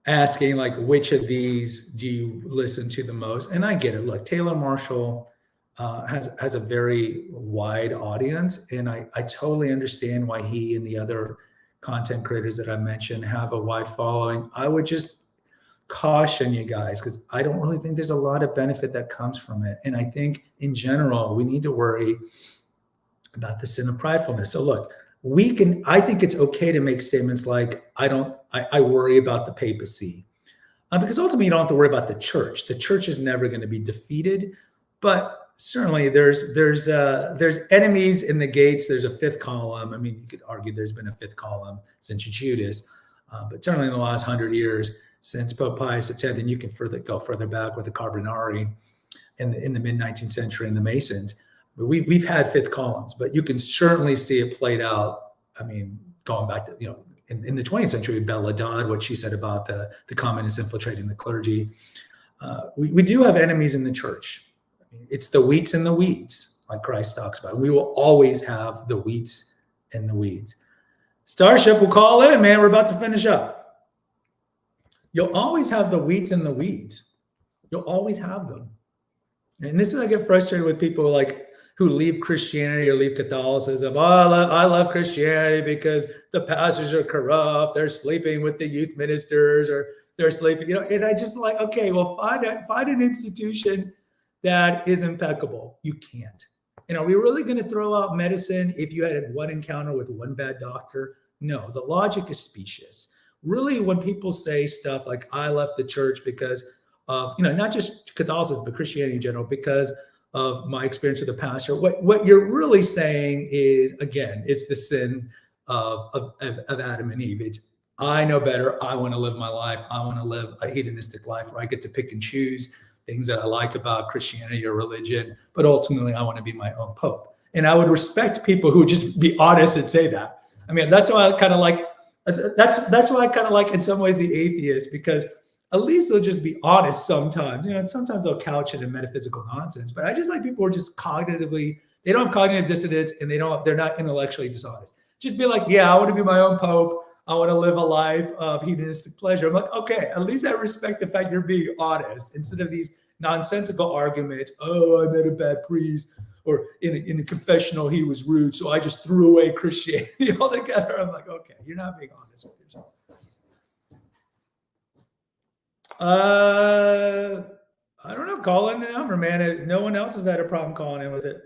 asking like, which of these do you listen to the most? And I get it. Look, Taylor Marshall has a very wide audience. And I totally understand why he and the other content creators that I mentioned have a wide following. I would just caution you guys because I don't really think there's a lot of benefit that comes from it. And I think in general, we need to worry about the sin of pridefulness. So look, I think it's okay to make statements like, I worry about the papacy. Because ultimately you don't have to worry about the church. The church is never going to be defeated, but certainly there's enemies in the gates. There's a 5th column. I mean, you could argue there's been a 5th column since Judas, but certainly in the last 100 years since Pope Pius X, and you can go further back with the Carbonari in the mid 19th century and the Masons. We've had 5th columns, but you can certainly see it played out. I mean, going back to, in the 20th century, Bella Dodd, what she said about the communists infiltrating the clergy. We do have enemies in the church. I mean, it's the wheats and the weeds, like Christ talks about. We will always have the wheats and the weeds. Starship will call in, man. We're about to finish up. You'll always have the wheats and the weeds. You'll always have them. And this is what I get frustrated with people like who leave Christianity or leave Catholicism. Oh, I love Christianity because the pastors are corrupt. They're sleeping with the youth ministers or they're sleeping, and I just like, okay, well, find an institution that is impeccable. You can't. And are we really going to throw out medicine if you had one encounter with one bad doctor? No, the logic is specious. Really, when people say stuff like, I left the church because of, not just Catholicism, but Christianity in general, because of my experience with a pastor, what you're really saying is, again, it's the sin of Adam and Eve. It's, I know better. I want to live my life. I want to live a hedonistic life where I get to pick and choose things that I like about Christianity or religion, but ultimately I want to be my own pope. And I would respect people who would just be honest and say that. I mean, that's why I kind of like, that's why I kind of like in some ways the atheist, because at least they'll just be honest sometimes, and sometimes they'll couch it in metaphysical nonsense, but I just like people who are just cognitively, they don't have cognitive dissonance and they're not intellectually dishonest. Just be like, yeah, I want to be my own pope. I want to live a life of hedonistic pleasure. I'm like, okay, at least I respect the fact you're being honest instead of these nonsensical arguments. Oh, I met a bad priest, or in a confessional, he was rude, so I just threw away Christianity altogether. I'm like, okay, you're not being honest with yourself. I don't know. Call in the number, man. No one else has had a problem calling in with it.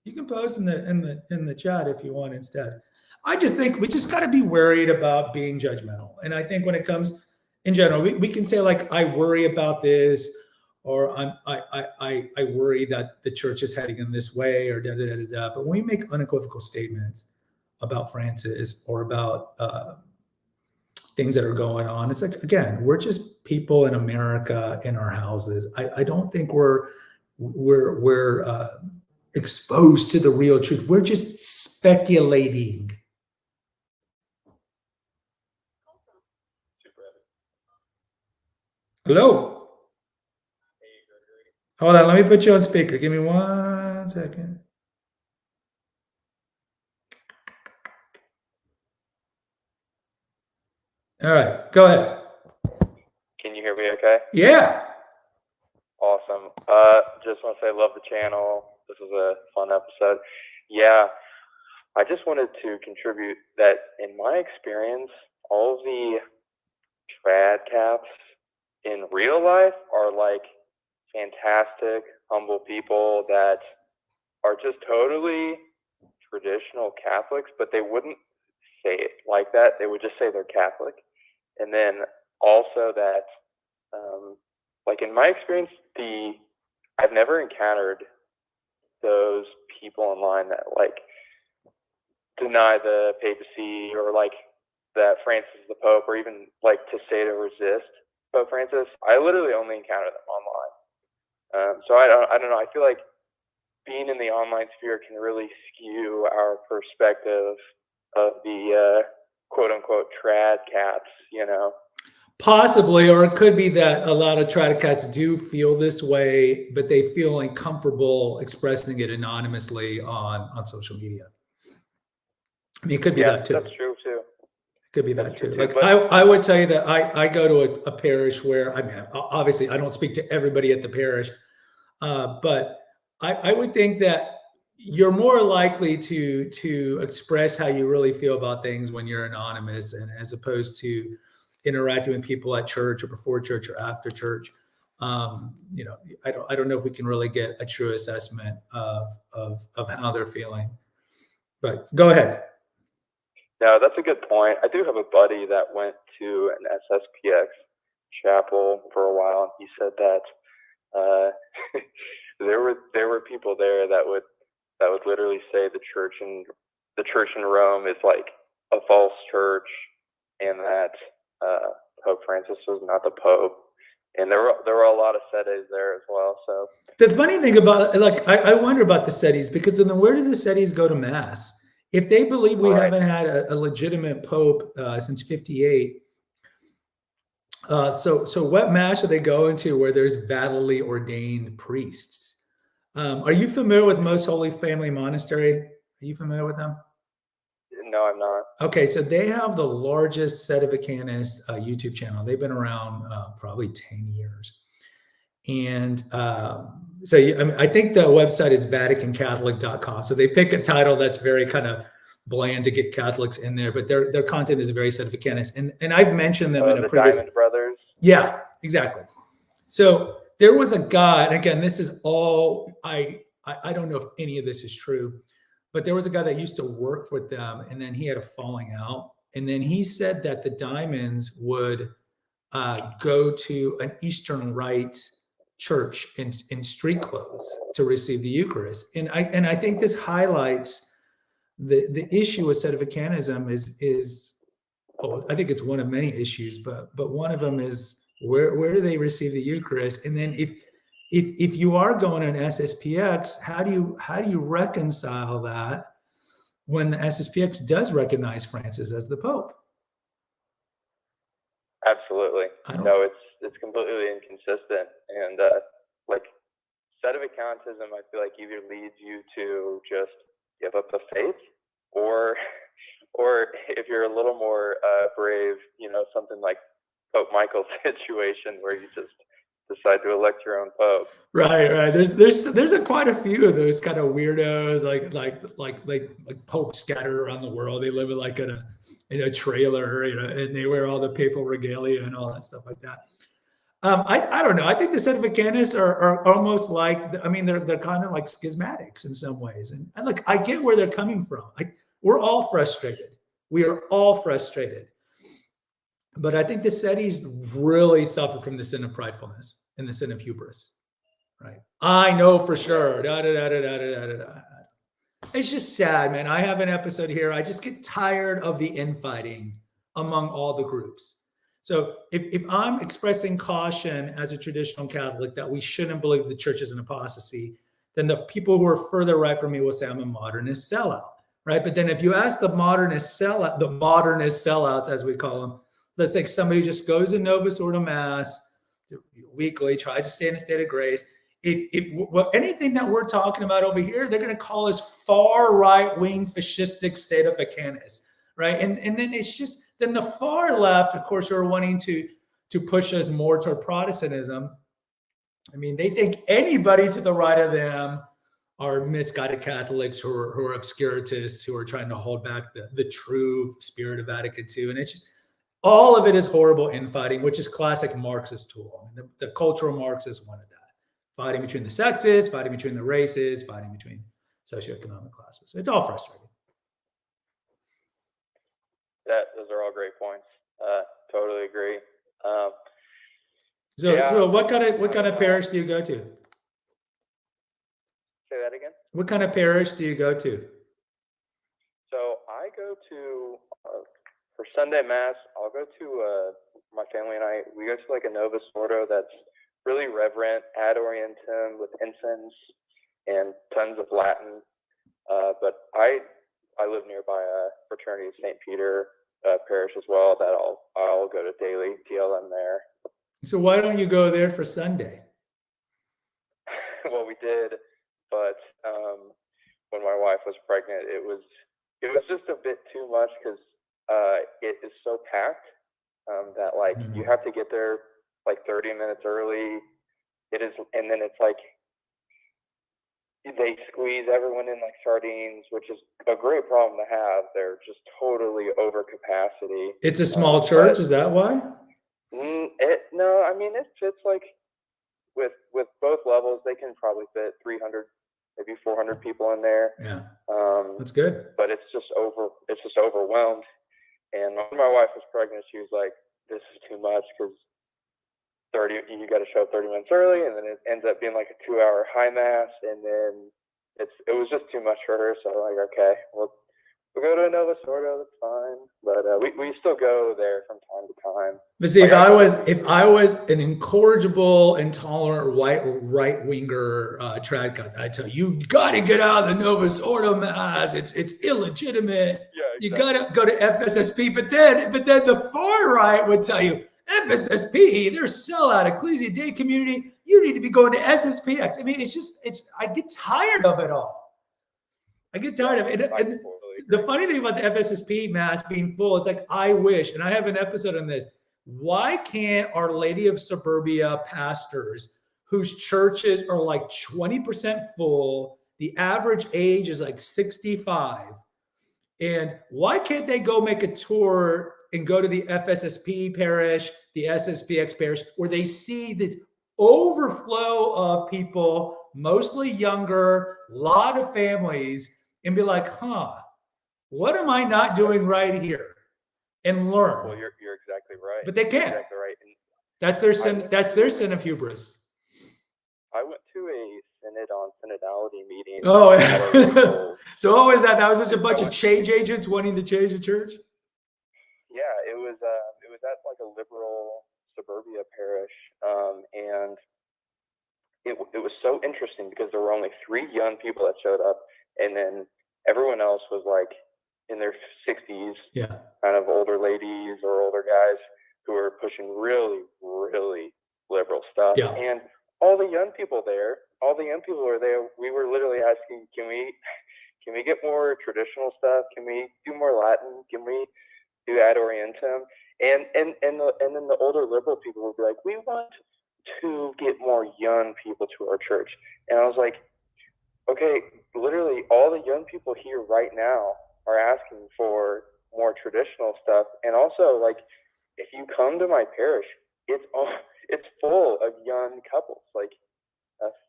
You can post in the chat if you want instead. I just think we just got to be worried about being judgmental. And I think when it comes in general, we can say like, I worry about this, or I worry that the church is heading in this way, or da da da da. But when we make unequivocal statements about Francis or about things that are going on, it's like, again, we're just people in America in our houses. I don't think we're exposed to the real truth. We're just speculating. Hello. Hold on, let me put you on speaker. Give me 1 second. All right, go ahead. Can you hear me okay? Yeah. Awesome. Just want to say I love the channel. This was a fun episode. Yeah, I just wanted to contribute that in my experience, all of the trad caps in real life are like fantastic, humble people that are just totally traditional Catholics, but they wouldn't say it like that. They would just say they're Catholic. And then also that, like in my experience, I've never encountered those people online that like deny the papacy or like that Francis is the Pope, or even like to say to resist Pope Francis. I literally only encounter them online. So I don't know. I feel like being in the online sphere can really skew our perspective of the quote unquote trad cats, you know. Possibly, or it could be that a lot of trad cats do feel this way, but they feel uncomfortable expressing it anonymously on social media. I mean, it could be that too. That's true too. Could be that too. Like but I would tell you that I go to a parish where, I mean, obviously I don't speak to everybody at the parish, but I would think that you're more likely to express how you really feel about things when you're anonymous, and as opposed to interacting with people at church or before church or after church. You know, I don't know if we can really get a true assessment of how they're feeling. But go ahead. No, that's a good point. I do have a buddy that went to an SSPX chapel for a while, and he said that there were people there that would literally say the church in Rome is like a false church, and that Pope Francis was not the Pope. And there were a lot of sedes there as well. So the funny thing about, like, I wonder about the sedes, because then where do the sedes go to mass? If they believe we haven't had a legitimate Pope since '58, so what mass are they going to where there's validly ordained priests? Are you familiar with Most Holy Family Monastery? Are you familiar with them? No, I'm not. Okay, so they have the largest Sedevacanist YouTube channel. They've been around probably 10 years. And I think the website is VaticanCatholic.com. So they pick a title that's very kind of bland to get Catholics in there, but their content is very Sedevacanist. And I've mentioned them in a previous. Diamond Brothers. Yeah, exactly. So there was a guy, and again, this is all, I don't know if any of this is true, but there was a guy that used to work with them, and then he had a falling out. And then he said that the Diamonds would go to an Eastern Rite church in street clothes to receive the Eucharist. And I think this highlights the issue with Sedevacanism is I think it's one of many issues, but one of them is where do they receive the Eucharist? And then if you are going to an SSPX, how do you reconcile that when the SSPX does recognize Francis as the Pope? Absolutely. No, it's completely inconsistent. And like Sedevacantism, I feel like either leads you to just give up the faith, or if you're a little more brave, you know, something like Pope Michael's situation where you just decide to elect your own pope. Right. There's quite a few of those kind of weirdos, like popes scattered around the world. They live in a trailer, you know, and they wear all the papal regalia and all that stuff like that. I don't know. I think the Sedevacanists are almost like, I mean, they're kind of like schismatics in some ways. And look, I get where they're coming from. We're all frustrated. We are all frustrated. But I think the Sedis really suffer from the sin of pridefulness and the sin of hubris, right? I know for sure. It's just sad, man. I have an episode here. I just get tired of the infighting among all the groups. So if I'm expressing caution as a traditional Catholic that we shouldn't believe the church is an apostasy, then the people who are further right from me will say I'm a modernist sellout, right? But then if you ask the modernist sellouts, as we call them, let's say somebody who just goes to Novus Ordo Mass weekly, tries to stay in a state of grace. If anything that we're talking about over here, they're going to call us far right-wing fascistic Sedevacanists, right? And then it's just, then the far left, of course, are wanting to push us more toward Protestantism. I mean, they think anybody to the right of them are misguided Catholics who are obscurantists, who are trying to hold back the true spirit of Vatican II. And it's just, all of it is horrible infighting, which is classic Marxist tool. I mean, the cultural Marxists wanted that. Fighting between the sexes, fighting between the races, fighting between socioeconomic classes. It's all frustrating. Those are all great points. Totally agree. So what kind of parish do you go to? Say that again. What kind of parish do you go to? So I go to for Sunday Mass. I'll go to my family and I. We go to like a Novus Ordo that's really reverent, ad orientem with incense and tons of Latin. But I live nearby a fraternity, St. Peter parish as well. That I'll go to daily TLM there. So why don't you go there for Sunday? Well, we did, but when my wife was pregnant, it was just a bit too much because it is so packed that like you have to get there like 30 minutes early. It is, and then it's like they squeeze everyone in like sardines, which is a great problem to have. They're just totally over capacity. It's a small church, is that why? No, I mean it fits like with both levels. They can probably fit 300, maybe 400 people in there. Yeah, that's good. But it's just overwhelmed. And when my wife was pregnant, she was like, "This is too much because you got to show up 30 minutes early, and then it ends up being like a 2-hour high mass, and then it was just too much for her." So I'm like, okay, we'll go to a Novus Ordo, that's fine. But we still go there from time to time. But see, like if I was an incorrigible, intolerant right winger trad cut, I tell you, you got to get out of the Novus Ordo mass. It's illegitimate. Yeah, exactly. You got to go to FSSP. But then the far right would tell you, FSSP, they're sellout Ecclesia Day community. You need to be going to SSPX. I mean, I get tired of it all. I get tired of it. And the funny thing about the FSSP mass being full, it's like, I wish, and I have an episode on this. Why can't Our Lady of Suburbia pastors whose churches are like 20% full, the average age is like 65, and why can't they go make a tour and go to the FSSP parish, the SSPX parish, where they see this overflow of people, mostly younger, a lot of families, and be like, what am I not doing right here? And learn. Well, you're exactly right. But they can't. Exactly right. And that's their sin of hubris. I went to a synod on synodality meeting. Oh, yeah. So what was that? That was just a bunch of change agents wanting to change the church? Yeah, it was at like a liberal suburbia parish, and it was so interesting because there were only 3 young people that showed up, and then everyone else was like in their 60s, kind of older ladies or older guys who were pushing really, really liberal stuff. Yeah. And all the young people were there. We were literally asking, can we get more traditional stuff? Can we do more Latin? Can we do ad orientem? And then the older liberal people would be like, we want to get more young people to our church. And I was like, okay, literally all the young people here right now are asking for more traditional stuff. And also, like, if you come to my parish, it's full of young couples, like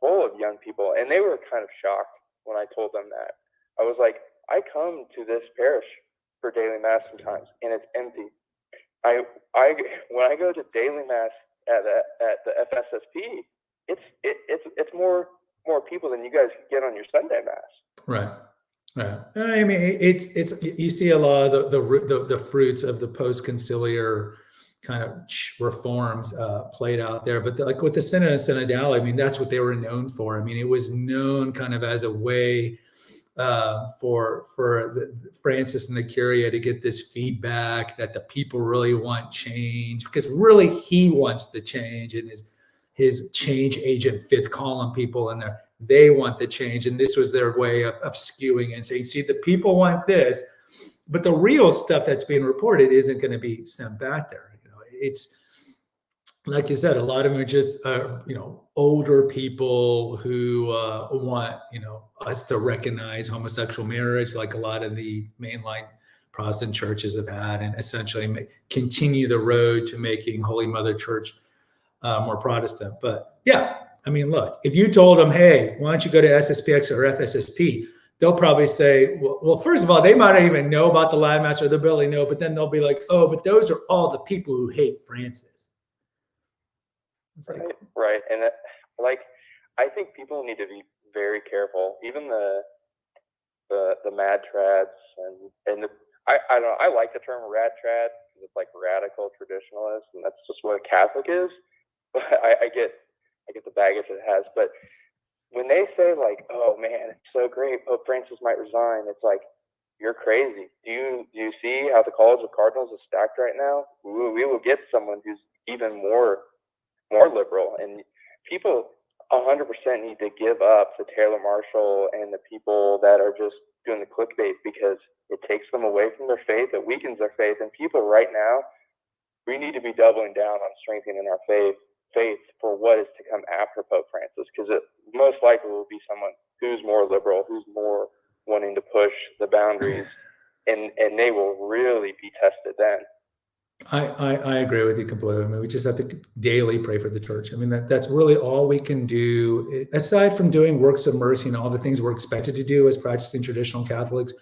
full of young people. And they were kind of shocked when I told them that. I was like, I come to this parish for daily mass sometimes, and it's empty. When I go to daily mass at the FSSP, it's more people than you guys get on your Sunday mass. Right. I mean, it's you see a lot of the fruits of the post-conciliar kind of reforms played out there. But like with the synod and synodality, I mean, that's what they were known for. I mean, it was known kind of as a way for Francis and the Curia to get this feedback that the people really want change, because really he wants the change, and his change agent, fifth column people in there, they want the change. And this was their way of skewing and saying, see, the people want this, but the real stuff that's being reported isn't going to be sent back there. It's like you said, a lot of them are just, older people who want, us to recognize homosexual marriage, like a lot of the mainline Protestant churches have had, and essentially continue the road to making Holy Mother Church more Protestant. But yeah, I mean, look, if you told them, hey, why don't you go to SSPX or FSSP? they'll probably say, well, first of all, they might not even know about the Latin Mass, or they'll barely know, but then they'll be like, oh, but those are all the people who hate Francis. It's like, Right. And like, I think people need to be very careful. Even the mad trads and I don't know, I like the term rad trad because it's like radical traditionalist, and that's just what a Catholic is. But I get the baggage it has. But when they say like, oh man, it's so great, Pope Francis might resign, it's like, you're crazy. Do you see how the College of Cardinals is stacked right now? We will get someone who's even more liberal, and people 100% need to give up the Taylor Marshall and the people that are just doing the clickbait, because it takes them away from their faith, it weakens their faith. And people right now, we need to be doubling down on strengthening our faith for what is to come after Pope Francis, because it most likely will be someone who's more liberal, who's more wanting to push the boundaries, and they will really be tested then. I agree with you completely. I mean, we just have to daily pray for the church. I mean, that's really all we can do, aside from doing works of mercy and all the things we're expected to do as practicing traditional Catholics.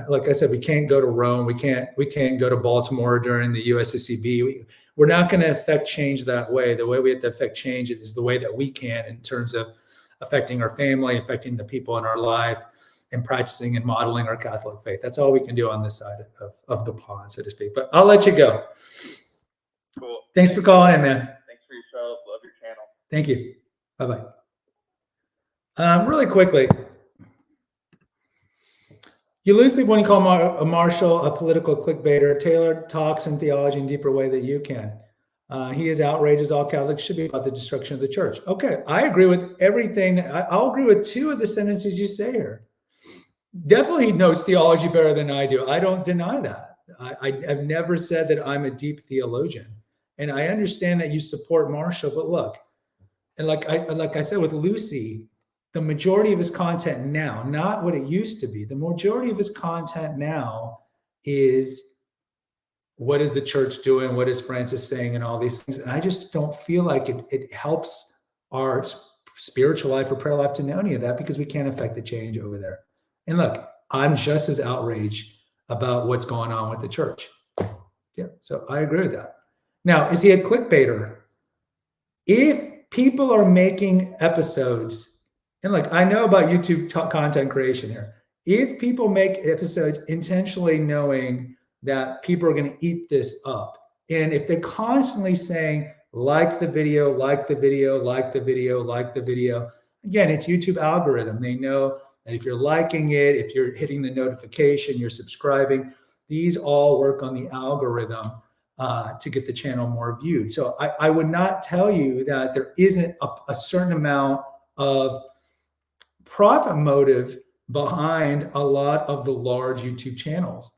Like I said, we can't go to Rome. We can't go to Baltimore during the USCCB. We're not going to affect change that way. The way we have to affect change is the way that we can, in terms of affecting our family, affecting the people in our life, and practicing and modeling our Catholic faith. That's all we can do on this side of the pond, so to speak. But I'll let you go. Cool. Thanks for calling in, man. Thanks for your show. Love your channel. Thank you. Bye-bye. Really quickly, you lose people when you call a Marshall a political clickbaiter. Taylor talks in theology in a deeper way that you can. He is outraged, as all Catholics should be, about the destruction of the church. Okay, I agree with everything. I'll agree with 2 of the sentences you say here. Definitely knows theology better than I do. I don't deny that. I've never said that I'm a deep theologian. And I understand that you support Marshall, but look, and like I said with Lucy, the majority of his content now, not what it used to be, the majority of his content now is, what is the church doing? What is Francis saying? And all these things. And I just don't feel like it helps our spiritual life or prayer life to know any of that, because we can't affect the change over there. And look, I'm just as outraged about what's going on with the church. Yeah, so I agree with that. Now, is he a clickbaiter? If people are making episodes, and look, I know about YouTube content creation here. If people make episodes intentionally knowing that people are going to eat this up, and if they're constantly saying, like the video, like the video, like the video, like the video, again, it's YouTube algorithm. They know that if you're liking it, if you're hitting the notification, you're subscribing, these all work on the algorithm to get the channel more viewed. So I would not tell you that there isn't a certain amount of profit motive behind a lot of the large YouTube channels.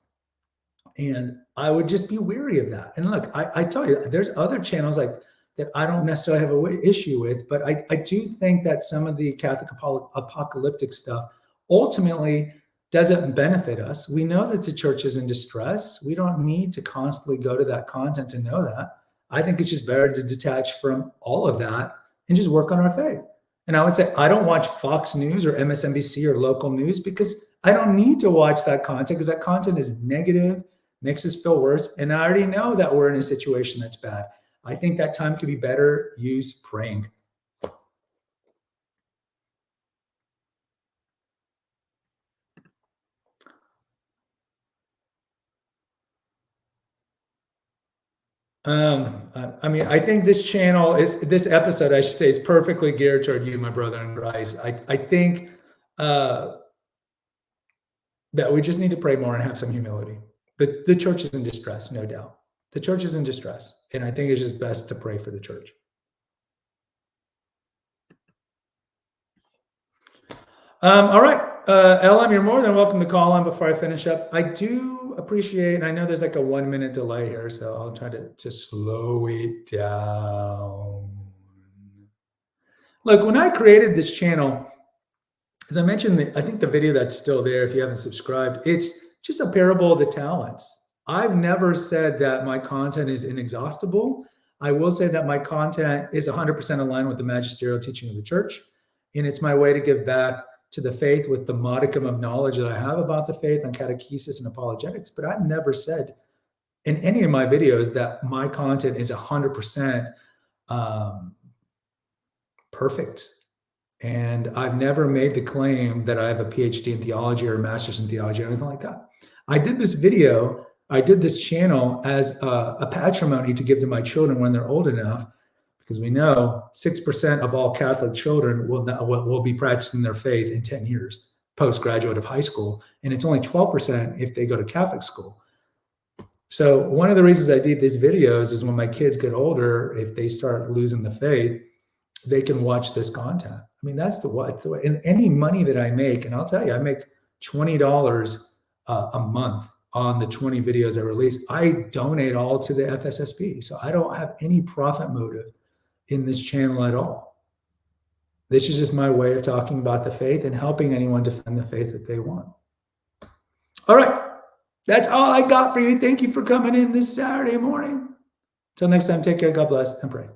And I would just be wary of that. And look, I tell you, there's other channels like that I don't necessarily have an issue with, but I do think that some of the Catholic apocalyptic stuff ultimately doesn't benefit us. We know that the church is in distress. We don't need to constantly go to that content to know that. I think it's just better to detach from all of that and just work on our faith. And I would say, I don't watch Fox News or MSNBC or local news, because I don't need to watch that content, because that content is negative, makes us feel worse. And I already know that we're in a situation that's bad. I think that time could be better used praying. I mean, I think this episode, I should say, is perfectly geared toward you, my brother in Christ. I think that we just need to pray more and have some humility. But the church is in distress, no doubt. The church is in distress. And I think it's just best to pray for the church. All right. LM, you're more than welcome to call on before I finish up. I do appreciate, and I know there's like a 1 minute delay here, so I'll try to slow it down. Look, when I created this channel, as I mentioned, I think the video that's still there, if you haven't subscribed, it's just a parable of the talents. I've never said that my content is inexhaustible. I will say that my content is 100% aligned with the magisterial teaching of the church, and it's my way to give back to the faith with the modicum of knowledge that I have about the faith on catechesis and apologetics, but I've never said in any of my videos that my content is 100% perfect. And I've never made the claim that I have a PhD in theology or a master's in theology or anything like that. I did this video, I did this channel as a patrimony to give to my children when they're old enough, because we know 6% of all Catholic children will be practicing their faith in 10 years post-graduate of high school. And it's only 12% if they go to Catholic school. So one of the reasons I did these videos is when my kids get older, if they start losing the faith, they can watch this content. I mean, that's the way. And any money that I make, and I'll tell you, I make $20 a month on the 20 videos I release. I donate all to the FSSP. So I don't have any profit motive in this channel at all. This is just my way of talking about the faith and helping anyone defend the faith that they want. All right. That's all I got for you. Thank you for coming in this Saturday morning. Till next time, take care. God bless and pray.